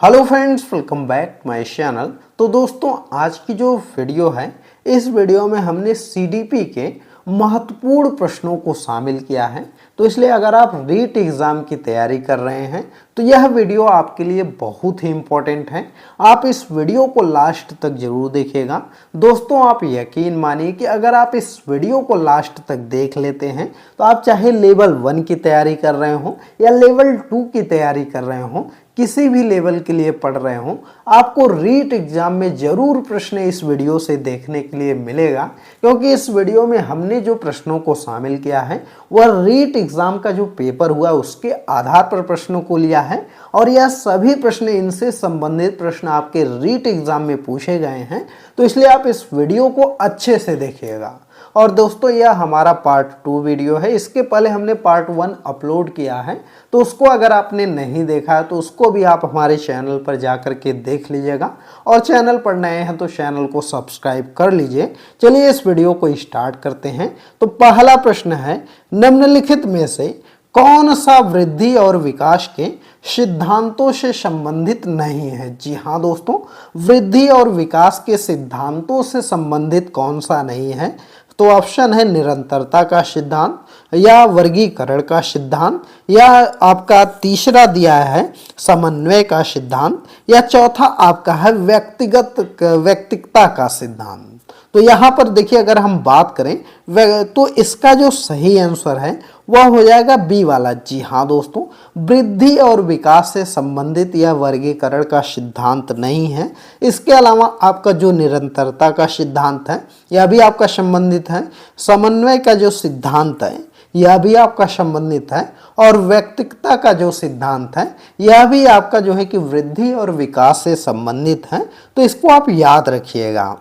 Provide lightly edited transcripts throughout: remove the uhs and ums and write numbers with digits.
Hello friends, welcome back my channel. तो दोस्तों, आज की जो वीडियो है, इस वीडियो में हमने सीडीपी के महत्वपूर्ण प्रश्नों को शामिल किया है। तो इसलिए अगर आप रीट एग्ज़ाम की तैयारी कर रहे हैं तो यह वीडियो आपके लिए बहुत ही इम्पोर्टेंट है। आप इस वीडियो को लास्ट तक जरूर देखिएगा। दोस्तों, आप यकीन मानिए कि अगर आप इस वीडियो को लास्ट तक देख लेते हैं तो आप चाहे लेवल 1 की तैयारी कर रहे हो या लेवल 2 की तैयारी कर रहे हो, किसी भी लेवल के लिए पढ़ रहे हो, आपको रीट एग्जाम में जरूर प्रश्न इस वीडियो से देखने के लिए मिलेगा। क्योंकि इस वीडियो में हमने जो प्रश्नों को शामिल किया है वह रीट एग्जाम का जो पेपर हुआ उसके आधार पर प्रश्नों को लिया है, और यह सभी प्रश्न इनसे संबंधित प्रश्न आपके रीट एग्जाम में पूछे गए हैं। तो इसलिए आप इस वीडियो को अच्छे से देखिएगा। और दोस्तों, यह हमारा पार्ट 2 वीडियो है। इसके पहले हमने पार्ट 1 अपलोड किया है, तो उसको अगर आपने नहीं देखा है तो उसको भी आप हमारे चैनल पर जाकर के देख लीजिएगा। और चैनल पर नए हैं तो चैनल को सब्सक्राइब कर लीजिए। चलिए इस वीडियो को स्टार्ट करते हैं। तो पहला प्रश्न है, निम्नलिखित में से कौन सा वृद्धि और विकास के सिद्धांतों से संबंधित नहीं है? जी हाँ दोस्तों, वृद्धि और विकास के सिद्धांतों से संबंधित कौन सा नहीं है? तो ऑप्शन है निरंतरता का सिद्धांत, या वर्गीकरण का सिद्धांत, या आपका तीसरा दिया है समन्वय का सिद्धांत, या चौथा आपका है व्यक्तिकता का सिद्धांत। तो यहाँ पर देखिए, अगर हम बात करें तो इसका जो सही आंसर है वह हो जाएगा बी वाला। जी हाँ दोस्तों, वृद्धि और विकास से संबंधित यह वर्गीकरण का सिद्धांत नहीं है। इसके अलावा आपका जो निरंतरता का सिद्धांत है यह भी आपका संबंधित है, समन्वय का जो सिद्धांत है यह भी आपका संबंधित है, और व्यक्तिकता का जो सिद्धांत है यह भी आपका जो है कि वृद्धि और विकास से संबंधित है। तो इसको आप याद रखिएगा।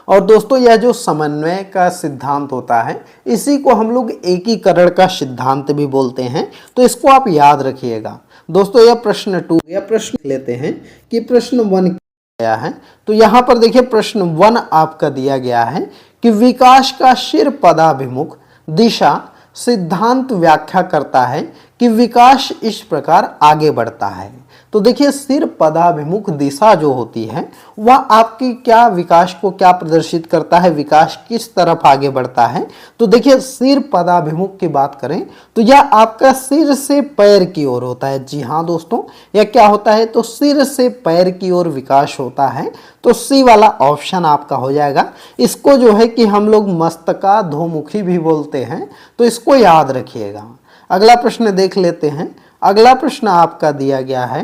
और दोस्तों, यह जो समन्वय का सिद्धांत होता है इसी को हम लोग एकीकरण का सिद्धांत भी बोलते हैं। तो इसको आप याद रखिएगा। दोस्तों, यह प्रश्न 2 या प्रश्न लेते हैं कि प्रश्न 1 क्या है। तो यहाँ पर देखिए, प्रश्न 1 आपका दिया गया है कि विकास का सिर पदाभिमुख दिशा सिद्धांत व्याख्या करता है कि विकास इस प्रकार आगे बढ़ता है। तो देखिए, सिर पदाभिमुख दिशा जो होती है वह आपकी क्या विकास को क्या प्रदर्शित करता है, विकास किस तरफ आगे बढ़ता है। तो देखिए, सिर पदाभिमुख की बात करें तो यह आपका सिर से पैर की ओर होता है। जी हाँ दोस्तों, यह क्या होता है? तो सिर से पैर की ओर विकास होता है। तो सी वाला ऑप्शन आपका हो जाएगा। इसको जो है कि हम लोग मस्तकाधोमुखी भी बोलते हैं, तो इसको याद रखिएगा। अगला प्रश्न देख लेते हैं। अगला प्रश्न आपका दिया गया है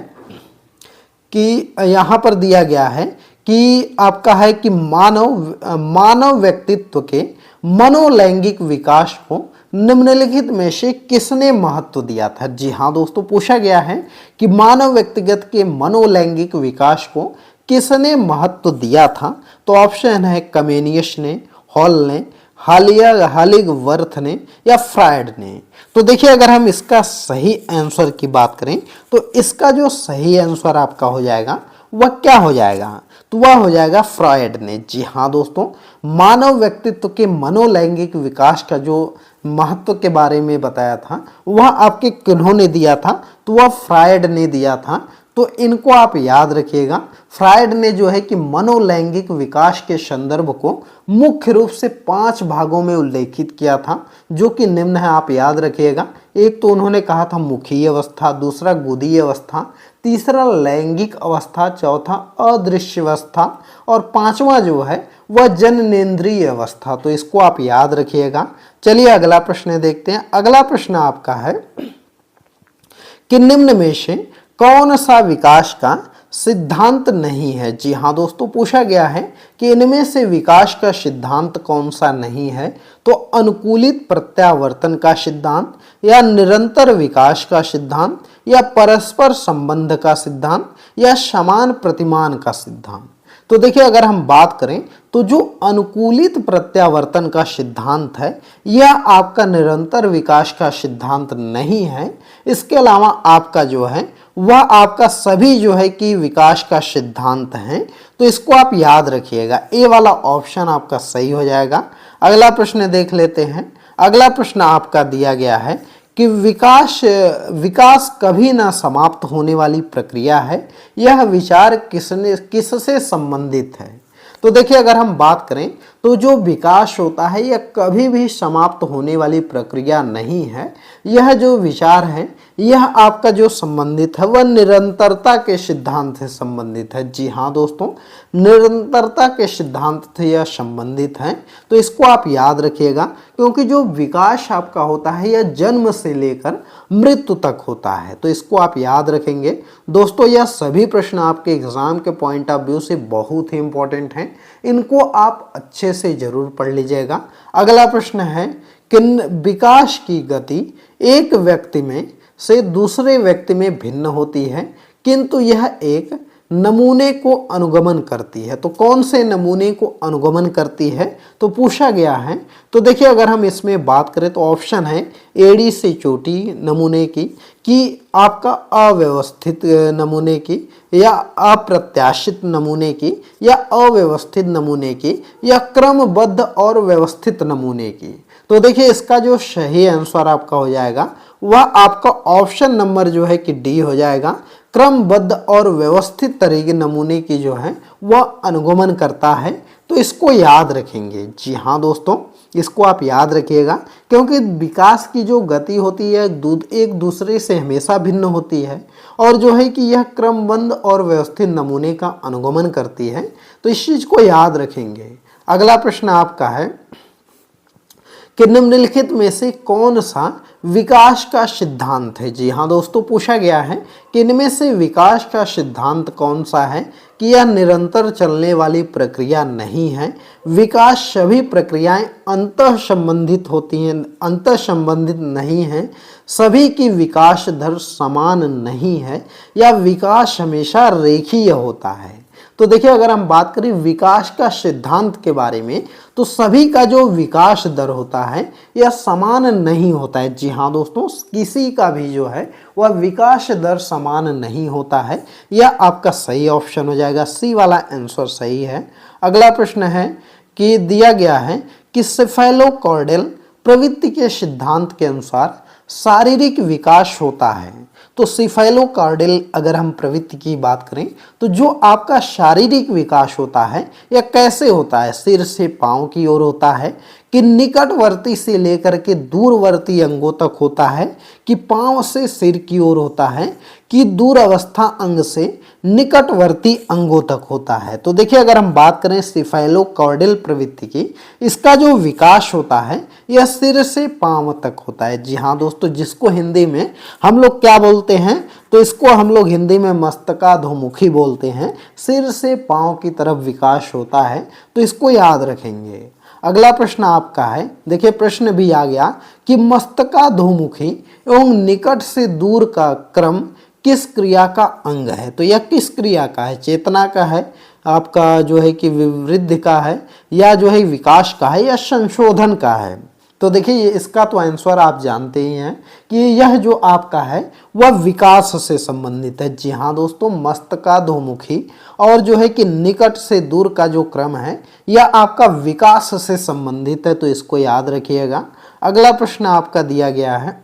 कि यहाँ पर दिया गया है कि आपका है कि मानव व्यक्तित्व के मनोलैंगिक विकास को निम्नलिखित में से किसने महत्व दिया था? जी हाँ दोस्तों, पूछा गया है कि मानव व्यक्तिगत के मनोलैंगिक विकास को किसने महत्व दिया था। तो ऑप्शन है कमेनियस ने, हॉल ने, हालिगवर्थ ने, या फ्रायड ने। तो देखिए, अगर हम इसका सही आंसर की बात करें तो इसका जो सही आंसर आपका हो जाएगा वह क्या हो जाएगा? तो वह हो जाएगा फ्रायड ने। जी हाँ दोस्तों, मानव व्यक्तित्व के मनोलैंगिक विकास का जो महत्व के बारे में बताया था वह आपके किन्होंने दिया था? तो वह फ्रायड ने दिया था। तो इनको आप याद रखिएगा। फ्रायड ने जो है कि मनोलैंगिक विकास के संदर्भ को मुख्य रूप से 5 भागों में उल्लेखित किया था, जो कि निम्न है, आप याद रखिएगा। एक तो उन्होंने कहा था मुखीय अवस्था, दूसरा गुदीय अवस्था, तीसरा लैंगिक अवस्था, चौथा अदृश्य अवस्था, और पांचवा जो है वह जननेंद्रिय अवस्था। तो इसको आप याद रखिएगा। चलिए अगला प्रश्न देखते हैं। अगला प्रश्न आपका है कि निम्न में से कौन सा विकास का सिद्धांत नहीं है? जी हाँ दोस्तों, पूछा गया है कि इनमें से विकास का सिद्धांत कौन सा नहीं है। तो अनुकूलित प्रत्यावर्तन का सिद्धांत, या निरंतर विकास का सिद्धांत, या परस्पर संबंध का सिद्धांत, या समान प्रतिमान का सिद्धांत। तो देखिए, अगर हम बात करें तो जो अनुकूलित प्रत्यावर्तन का सिद्धांत है यह आपका निरंतर विकास का सिद्धांत नहीं है। इसके अलावा आपका जो है वह आपका सभी जो है कि विकास का सिद्धांत है। तो इसको आप याद रखिएगा। ए वाला ऑप्शन आपका सही हो जाएगा। अगला प्रश्न देख लेते हैं। अगला प्रश्न आपका दिया गया है कि विकास कभी ना समाप्त होने वाली प्रक्रिया है। यह विचार किससे संबंधित है? तो देखिए, अगर हम बात करें तो जो विकास होता है यह कभी भी समाप्त होने वाली प्रक्रिया नहीं है। यह जो विचार है यह आपका जो संबंधित है वह निरंतरता के सिद्धांत से संबंधित है। जी हाँ दोस्तों, निरंतरता के सिद्धांत से यह संबंधित है। तो इसको आप याद रखिएगा, क्योंकि जो विकास आपका होता है यह जन्म से लेकर मृत्यु तक होता है। तो इसको आप याद रखेंगे दोस्तों। यह सभी प्रश्न आपके एग्जाम के पॉइंट ऑफ व्यू से बहुत ही इंपॉर्टेंट हैं, इनको आप अच्छे से जरूर पढ़ लीजिएगा। अगला प्रश्न है कि विकास की गति एक व्यक्ति में से दूसरे व्यक्ति में भिन्न होती है, किंतु यह एक नमूने को अनुगमन करती है। तो कौन से नमूने को अनुगमन करती है तो पूछा गया है। तो देखिए, अगर हम इसमें बात करें तो ऑप्शन है एड़ी से चोटी नमूने की, कि आपका अव्यवस्थित नमूने की, या अप्रत्याशित नमूने की, या अव्यवस्थित नमूने की, या क्रमबद्ध और व्यवस्थित नमूने की। तो देखिए, इसका जो सही आंसर आपका हो जाएगा वह आपका ऑप्शन नंबर जो है कि डी हो जाएगा। क्रमबद्ध और व्यवस्थित तरीके नमूने की जो है वह अनुगमन करता है। तो इसको याद रखेंगे। जी हाँ दोस्तों, इसको आप याद रखिएगा, क्योंकि विकास की जो गति होती है एक दूसरे से हमेशा भिन्न होती है, और जो है कि यह क्रमबद्ध और व्यवस्थित नमूने का अनुगमन करती है। तो इस चीज को याद रखेंगे। अगला प्रश्न आपका है कि निम्नलिखित में से कौन सा विकास का सिद्धांत है? जी हाँ दोस्तों, पूछा गया है कि इनमें से विकास का सिद्धांत कौन सा है कि यह निरंतर चलने वाली प्रक्रिया नहीं है। विकास सभी प्रक्रियाएं अंतः संबंधित होती हैं, अंतः संबंधित नहीं हैं। सभी की विकास दर समान नहीं है, या विकास हमेशा रेखीय होता है। तो देखिए, अगर हम बात करें विकास का सिद्धांत के बारे में, तो सभी का जो विकास दर होता है यह समान नहीं होता है। जी हाँ दोस्तों, किसी का भी जो है वह विकास दर समान नहीं होता है। यह आपका सही ऑप्शन हो जाएगा, सी वाला आंसर सही है। अगला प्रश्न है कि दिया गया है कि सेफेलोकॉर्डियल प्रवृत्ति के सिद्धांत के अनुसार शारीरिक विकास होता है। तो सेफेलोकॉर्डियल अगर हम प्रवृत्ति की बात करें तो जो आपका शारीरिक विकास होता है यह कैसे होता है? सिर से पांव की ओर होता है, कि निकटवर्ती से लेकर के दूरवर्ती अंगों तक होता है, कि पांव से सिर की ओर होता है, कि दूरावस्था अंग से निकटवर्ती अंगों तक होता है। तो देखिए, अगर हम बात करें सेफेलोकॉर्डियल प्रवृत्ति की, इसका जो विकास होता है यह सिर से पांव तक होता है। जी हाँ दोस्तों, जिसको हिंदी में हम लोग क्या बोलते हैं? तो इसको हम लोग हिंदी में मस्तकाधोमुखी बोलते हैं। सिर से पांव की तरफ विकास होता है, तो इसको याद रखेंगे। अगला प्रश्न आपका है, देखिए प्रश्न भी आ गया कि मस्तकाधोमुखी एवं निकट से दूर का क्रम किस क्रिया का अंग है? तो यह किस क्रिया का है? चेतना का है, आपका जो है कि विवृद्धि का है, या जो है विकास का है, या संशोधन का है? तो देखिए, इसका तो आंसर आप जानते ही हैं कि यह जो आपका है वह विकास से संबंधित है। जी हाँ दोस्तों, मस्तकाधोमुखी और जो है कि निकट से दूर का जो क्रम है यह आपका विकास से संबंधित है। तो इसको याद रखिएगा। अगला प्रश्न आपका दिया गया है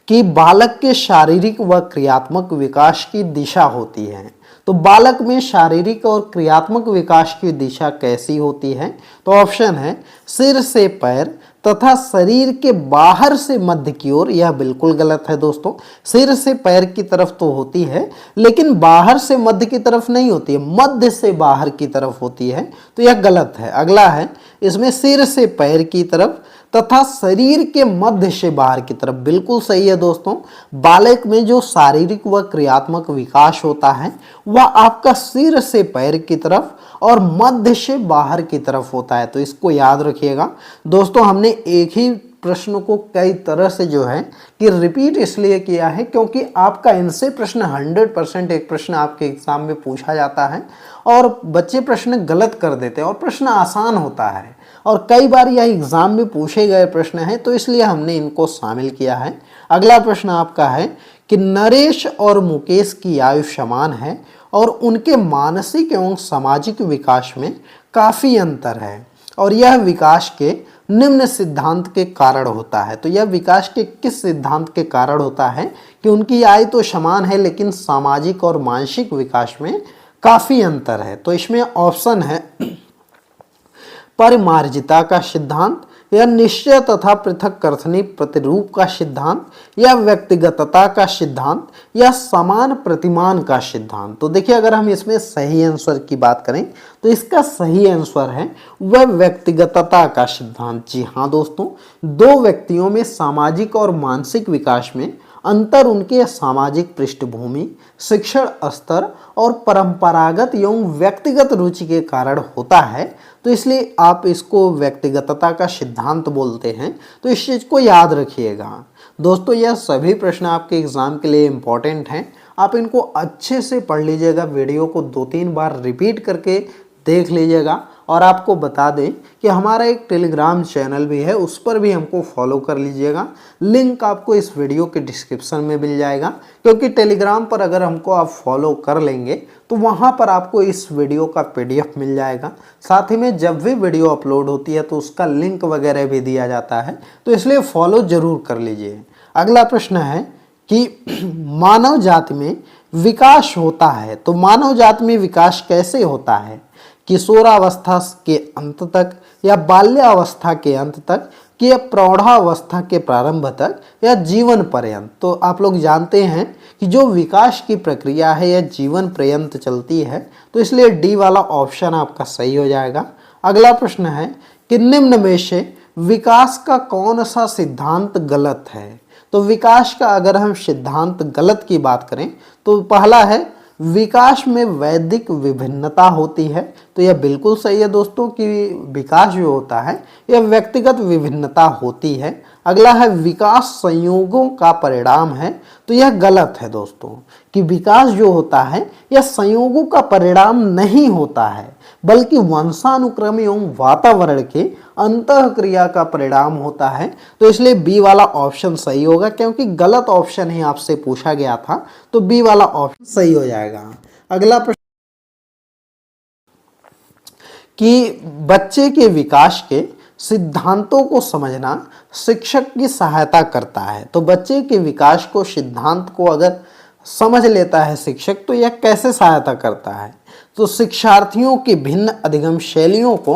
कि बालक के शारीरिक व क्रियात्मक विकास की दिशा होती है। तो बालक में शारीरिक और क्रियात्मक विकास की दिशा कैसी होती है? तो ऑप्शन है सिर से पैर तथा शरीर के बाहर से मध्य की ओर। यह बिल्कुल गलत है दोस्तों। सिर से पैर की तरफ तो होती है, लेकिन बाहर से मध्य की तरफ नहीं होती है, मध्य से बाहर की तरफ होती है। तो यह गलत है। अगला है, इसमें सिर से पैर की तरफ तथा शरीर के मध्य से बाहर की तरफ। बिल्कुल सही है दोस्तों। बालक में जो शारीरिक व क्रियात्मक विकास होता है वह आपका सिर से पैर की तरफ और मध्य से बाहर की तरफ होता है। तो इसको याद रखिएगा दोस्तों। हमने एक ही प्रश्न को कई तरह से जो है कि रिपीट इसलिए किया है क्योंकि आपका इनसे प्रश्न 100% एक प्रश्न आपके एग्जाम में पूछा जाता है और बच्चे प्रश्न गलत कर देते हैं और प्रश्न आसान होता है और कई बार यह एग्जाम में पूछे गए प्रश्न हैं, तो इसलिए हमने इनको शामिल किया है। अगला प्रश्न आपका है कि नरेश और मुकेश की आयु समान है और उनके मानसिक एवं सामाजिक विकास में काफ़ी अंतर है और यह विकास के निम्न सिद्धांत के कारण होता है। तो यह विकास के किस सिद्धांत के कारण होता है कि उनकी आयु तो समान है लेकिन सामाजिक और मानसिक विकास में काफी अंतर है। तो इसमें ऑप्शन है परिमार्जिता का सिद्धांत, या निश्चय तथा पृथक कथनी प्रतिरूप का सिद्धांत, या व्यक्तिगतता का सिद्धांत, या समान प्रतिमान का सिद्धांत। तो देखिए अगर हम इसमें सही आंसर की बात करें तो इसका सही आंसर है वह व्यक्तिगतता का सिद्धांत। जी हाँ दोस्तों, दो व्यक्तियों में सामाजिक और मानसिक विकास में अंतर उनके सामाजिक पृष्ठभूमि, शिक्षण स्तर और परंपरागत एवं व्यक्तिगत रुचि के कारण होता है। तो इसलिए आप इसको व्यक्तिगतता का सिद्धांत बोलते हैं। तो इस चीज़ को याद रखिएगा दोस्तों। यह सभी प्रश्न आपके एग्जाम के लिए इम्पोर्टेंट हैं, आप इनको अच्छे से पढ़ लीजिएगा, वीडियो को 2-3 बार रिपीट करके देख लीजिएगा। और आपको बता दें कि हमारा एक टेलीग्राम चैनल भी है, उस पर भी हमको फॉलो कर लीजिएगा। लिंक आपको इस वीडियो के डिस्क्रिप्शन में मिल जाएगा, क्योंकि टेलीग्राम पर अगर हमको आप फॉलो कर लेंगे तो वहाँ पर आपको इस वीडियो का PDF मिल जाएगा। साथ ही में जब भी वीडियो अपलोड होती है तो उसका लिंक वगैरह भी दिया जाता है, तो इसलिए फॉलो ज़रूर कर लीजिए। अगला प्रश्न है कि मानव जाति में विकास होता है, तो मानव जाति में विकास कैसे होता है? किशोरावस्था के अंत तक, या बाल्यावस्था के अंत तक, कि या प्रौढ़ावस्था के प्रारंभ तक, या जीवन पर्यंत? तो आप लोग जानते हैं कि जो विकास की प्रक्रिया है यह जीवन पर्यंत चलती है, तो इसलिए डी वाला ऑप्शन आपका सही हो जाएगा। अगला प्रश्न है कि निम्न में से विकास का कौन सा सिद्धांत गलत है? तो विकास का अगर हम सिद्धांत गलत की बात करें तो पहला है विकास में वैदिक विभिन्नता होती है। तो यह बिल्कुल सही है दोस्तों कि विकास जो होता है यह व्यक्तिगत विभिन्नता होती है। अगला है विकास संयोगों का परिणाम है। तो यह गलत है दोस्तों कि विकास जो होता है यह संयोगों का परिणाम नहीं होता है, बल्कि वंशानुक्रम एवं वातावरण के अंतःक्रिया का परिणाम होता है। तो इसलिए बी वाला ऑप्शन सही होगा, क्योंकि गलत ऑप्शन ही आपसे पूछा गया था, तो बी वाला ऑप्शन सही हो जाएगा। अगला प्रश्न कि बच्चे के विकास के सिद्धांतों को समझना शिक्षक की सहायता करता है। तो बच्चे के विकास को सिद्धांत को अगर समझ लेता है शिक्षक तो यह कैसे सहायता करता है? तो शिक्षार्थियों की भिन्न अधिगम शैलियों को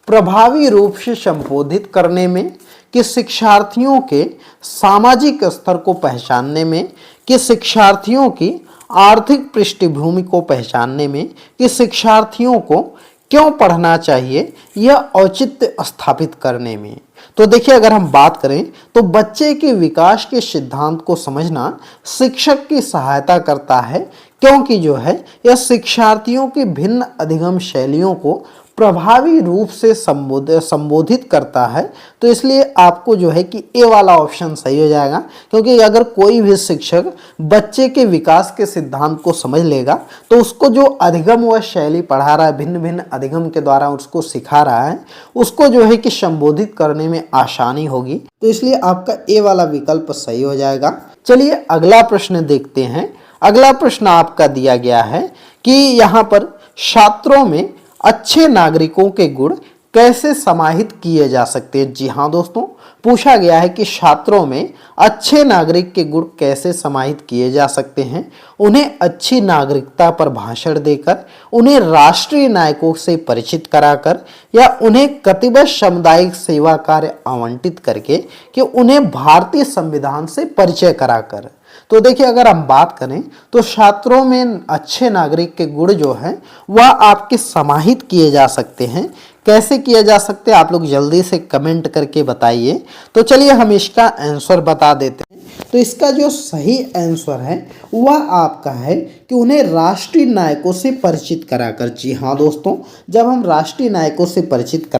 प्रभावी रूप से संबोधित करने में, कि शिक्षार्थियों के सामाजिक स्तर को पहचानने में, कि शिक्षार्थियों की आर्थिक पृष्ठभूमि को पहचानने में, कि शिक्षार्थियों को क्यों पढ़ना चाहिए यह औचित्य स्थापित करने में। तो देखिए अगर हम बात करें तो बच्चे के विकास के सिद्धांत को समझना शिक्षक की सहायता करता है, क्योंकि जो है यह शिक्षार्थियों की भिन्न अधिगम शैलियों को प्रभावी रूप से संबोधित करता है। तो इसलिए आपको जो है कि ए वाला ऑप्शन सही हो जाएगा, क्योंकि अगर कोई भी शिक्षक बच्चे के विकास के सिद्धांत को समझ लेगा तो उसको जो अधिगम व शैली पढ़ा रहा है, भिन्न भिन्न अधिगम के द्वारा उसको सिखा रहा है, उसको जो है कि संबोधित करने में आसानी होगी। तो इसलिए आपका ए वाला विकल्प सही हो जाएगा। चलिए अगला प्रश्न देखते हैं। अगला प्रश्न आपका दिया गया है कि यहाँ पर छात्रों में अच्छे नागरिकों के गुण कैसे समाहित किए जा सकते हैं? जी हाँ दोस्तों, पूछा गया है कि छात्रों में अच्छे नागरिक के गुण कैसे समाहित किए जा सकते हैं। उन्हें अच्छी नागरिकता पर भाषण देकर, उन्हें राष्ट्रीय नायकों से परिचित कराकर, या उन्हें कतिपय सामुदायिक सेवा कार्य आवंटित करके, कि उन्हें भारतीय संविधान से परिचय कराकर। तो देखिए अगर हम बात करें तो छात्रों में अच्छे नागरिक के गुण जो हैं वह आपके समाहित किए जा सकते हैं। कैसे किए जा सकते हैं आप लोग जल्दी से कमेंट करके बताइए। तो चलिए हम इसका आंसर बता देते हैं। तो इसका जो सही आंसर है वह आपका है कि उन्हें राष्ट्रीय नायकों से परिचित कराकर। जी हाँ दोस्तों, जब हम राष्ट्रीय नायकों से परिचित कर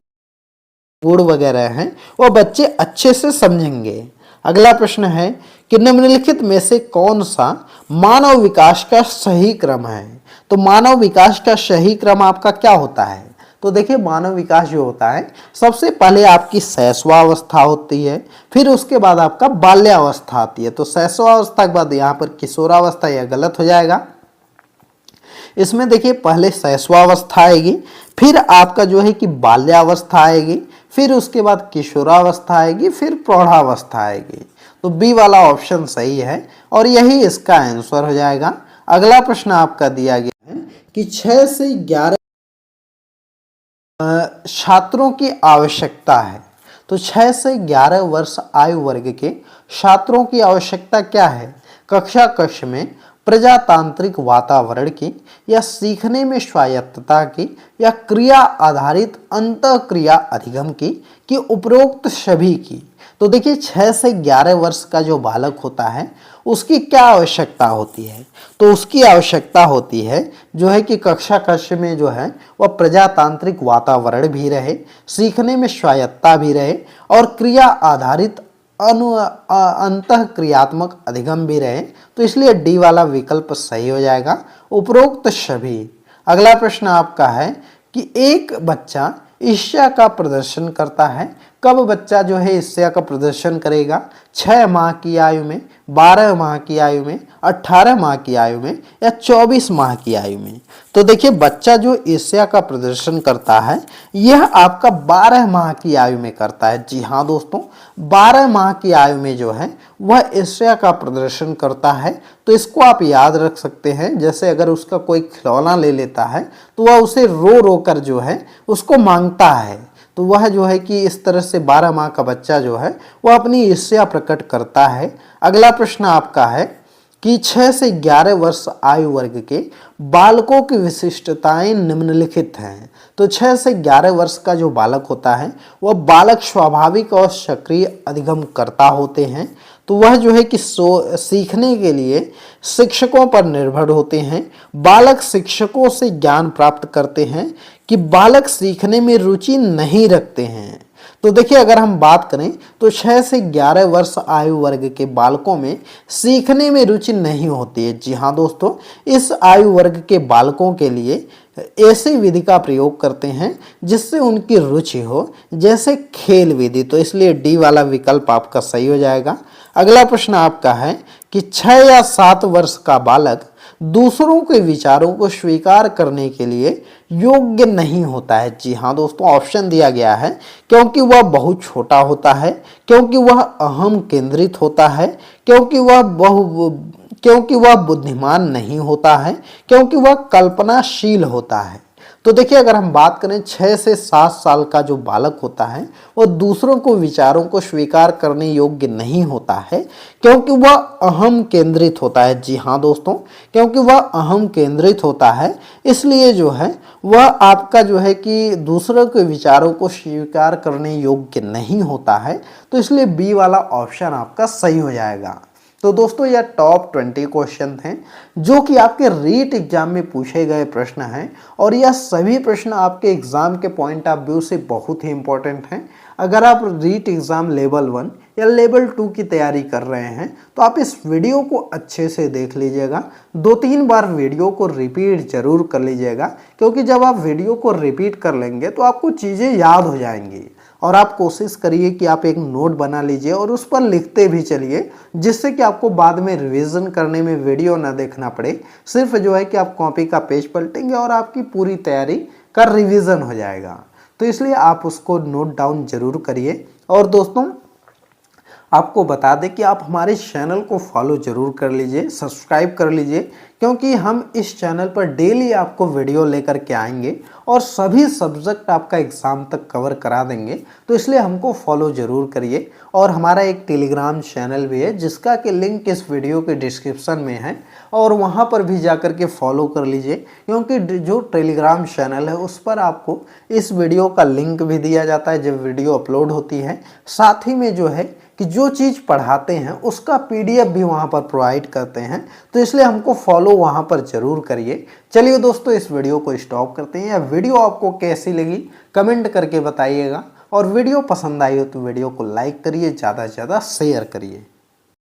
गुण वगैरह हैं वह बच्चे अच्छे से समझेंगे। अगला प्रश्न है कि निम्नलिखित में से कौन सा मानव विकास का सही क्रम है? तो मानव विकास का सही क्रम आपका क्या होता है? तो देखिए मानव विकास जो होता है सबसे पहले आपकी शैशवावस्था होती है, फिर उसके बाद आपका बाल्यावस्था आती है। तो शैशवावस्था के बाद यहाँ पर किशोरावस्था, यह गलत हो जाएगा। इसमें देखिए पहले शैशवावस्था आएगी, फिर आपका जो है कि बाल्यावस्था आएगी, फिर उसके बाद किशोरावस्था आएगी, फिर प्रौढ़ावस्था आएगी। तो बी वाला ऑप्शन सही है और यही इसका आंसर हो जाएगा। अगला प्रश्न आपका दिया गया है कि 6 से 11 छात्रों की आवश्यकता है। तो 6 से 11 वर्ष आयु वर्ग के छात्रों की आवश्यकता क्या है? कक्षा कक्ष में प्रजातांत्रिक वातावरण की, या सीखने में स्वायत्तता की, या क्रिया आधारित अंतःक्रिया अधिगम की, कि उपरोक्त सभी की। तो देखिए 6 से 11 वर्ष का जो बालक होता है उसकी क्या आवश्यकता होती है? तो उसकी आवश्यकता होती है जो है कि कक्षा कक्ष में जो है वह प्रजातांत्रिक वातावरण भी रहे, सीखने में स्वायत्तता भी रहे और क्रिया आधारित अंतःक्रियात्मक अधिगम भी रहे। तो इसलिए डी वाला विकल्प सही हो जाएगा, उपरोक्त सभी। अगला प्रश्न आपका है कि एक बच्चा ईर्ष्या का प्रदर्शन करता है। कब बच्चा जो है ईर्ष्या का प्रदर्शन करेगा? 6 माह की आयु में, 12 माह की आयु में, 18 माह की आयु में, या 24 माह की आयु में। तो देखिए बच्चा जो ईर्ष्या का प्रदर्शन करता है यह आपका 12 माह की आयु में करता है। जी हाँ दोस्तों, 12 माह की आयु में जो है वह ईर्ष्या का प्रदर्शन करता है। तो इसको आप याद रख सकते हैं। जैसे अगर उसका कोई खिलौना ले लेता है तो वह उसे रो रो कर जो है उसको मांगता है। तो वह जो है कि इस तरह से 12 माह का बच्चा जो है वह अपनी ईर्ष्या प्रकट करता है। अगला प्रश्न आपका है कि 6 से 11 वर्ष आयु वर्ग के बालकों की विशिष्टताएं निम्नलिखित हैं। तो 6 से 11 वर्ष का जो बालक होता है वह बालक स्वाभाविक और सक्रिय अधिगम करता होते हैं। तो वह जो है कि सीखने के लिए शिक्षकों पर निर्भर होते हैं। बालक शिक्षकों से ज्ञान प्राप्त करते हैं। कि बालक सीखने में रुचि नहीं रखते हैं। तो देखिए अगर हम बात करें तो 6 से 11 वर्ष आयु वर्ग के बालकों में सीखने में रुचि नहीं होती है। जी हाँ दोस्तों, इस आयु वर्ग के बालकों के लिए ऐसी विधि का प्रयोग करते हैं जिससे उनकी रुचि हो, जैसे खेल विधि। तो इसलिए डी वाला विकल्प आपका सही हो जाएगा। अगला प्रश्न आपका है कि 6 या 7 वर्ष का बालक दूसरों के विचारों को स्वीकार करने के लिए योग्य नहीं होता है। जी हाँ दोस्तों, ऑप्शन दिया गया है क्योंकि वह बहुत छोटा होता है, क्योंकि वह अहम केंद्रित होता है, क्योंकि वह बुद्धिमान नहीं होता है, क्योंकि वह कल्पनाशील होता है। तो देखिए अगर हम बात करें 6 से 7 साल का जो बालक होता है वह दूसरों को विचारों को स्वीकार करने योग्य नहीं होता है, क्योंकि वह अहम केंद्रित होता है। जी हाँ दोस्तों, क्योंकि वह अहम केंद्रित होता है इसलिए जो है वह आपका जो है कि दूसरों के विचारों को स्वीकार करने योग्य नहीं होता है। तो इसलिए बी वाला ऑप्शन आपका सही हो जाएगा। तो दोस्तों यह टॉप 20 क्वेश्चन थे जो कि आपके रीट एग्जाम में पूछे गए प्रश्न हैं और यह सभी प्रश्न आपके एग्जाम के पॉइंट ऑफ व्यू से बहुत ही इंपॉर्टेंट हैं। अगर आप रीट एग्जाम लेवल 1 या लेवल 2 की तैयारी कर रहे हैं तो आप इस वीडियो को अच्छे से देख लीजिएगा। 2-3 बार वीडियो को रिपीट जरूर कर लीजिएगा, क्योंकि जब आप वीडियो को रिपीट कर लेंगे तो आपको चीज़ें याद हो जाएंगी। और आप कोशिश करिए कि आप एक नोट बना लीजिए और उस पर लिखते भी चलिए, जिससे कि आपको बाद में रिवीजन करने में वीडियो ना देखना पड़े। सिर्फ जो है कि आप कॉपी का पेज पलटेंगे और आपकी पूरी तैयारी का रिवीजन हो जाएगा। तो इसलिए आप उसको नोट डाउन जरूर करिए। और दोस्तों आपको बता दें कि आप हमारे चैनल को फॉलो जरूर कर लीजिए, सब्सक्राइब कर लीजिए, क्योंकि हम इस चैनल पर डेली आपको वीडियो लेकर के आएंगे और सभी सब्जेक्ट आपका एग्ज़ाम तक कवर करा देंगे। तो इसलिए हमको फॉलो ज़रूर करिए। और हमारा एक टेलीग्राम चैनल भी है जिसका कि लिंक इस वीडियो के डिस्क्रिप्शन में है, और वहाँ पर भी जाकर के फॉलो कर लीजिए, क्योंकि जो टेलीग्राम चैनल है उस पर आपको इस वीडियो का लिंक भी दिया जाता है जब वीडियो अपलोड होती है। साथ ही में जो है कि जो चीज़ पढ़ाते हैं उसका PDF भी वहाँ पर प्रोवाइड करते हैं। तो इसलिए हमको फॉलो वहाँ पर ज़रूर करिए। चलिए दोस्तों इस वीडियो को स्टॉप करते हैं। या वीडियो आपको कैसी लगी कमेंट करके बताइएगा, और वीडियो पसंद आई हो तो वीडियो को लाइक करिए, ज़्यादा से ज़्यादा शेयर करिए।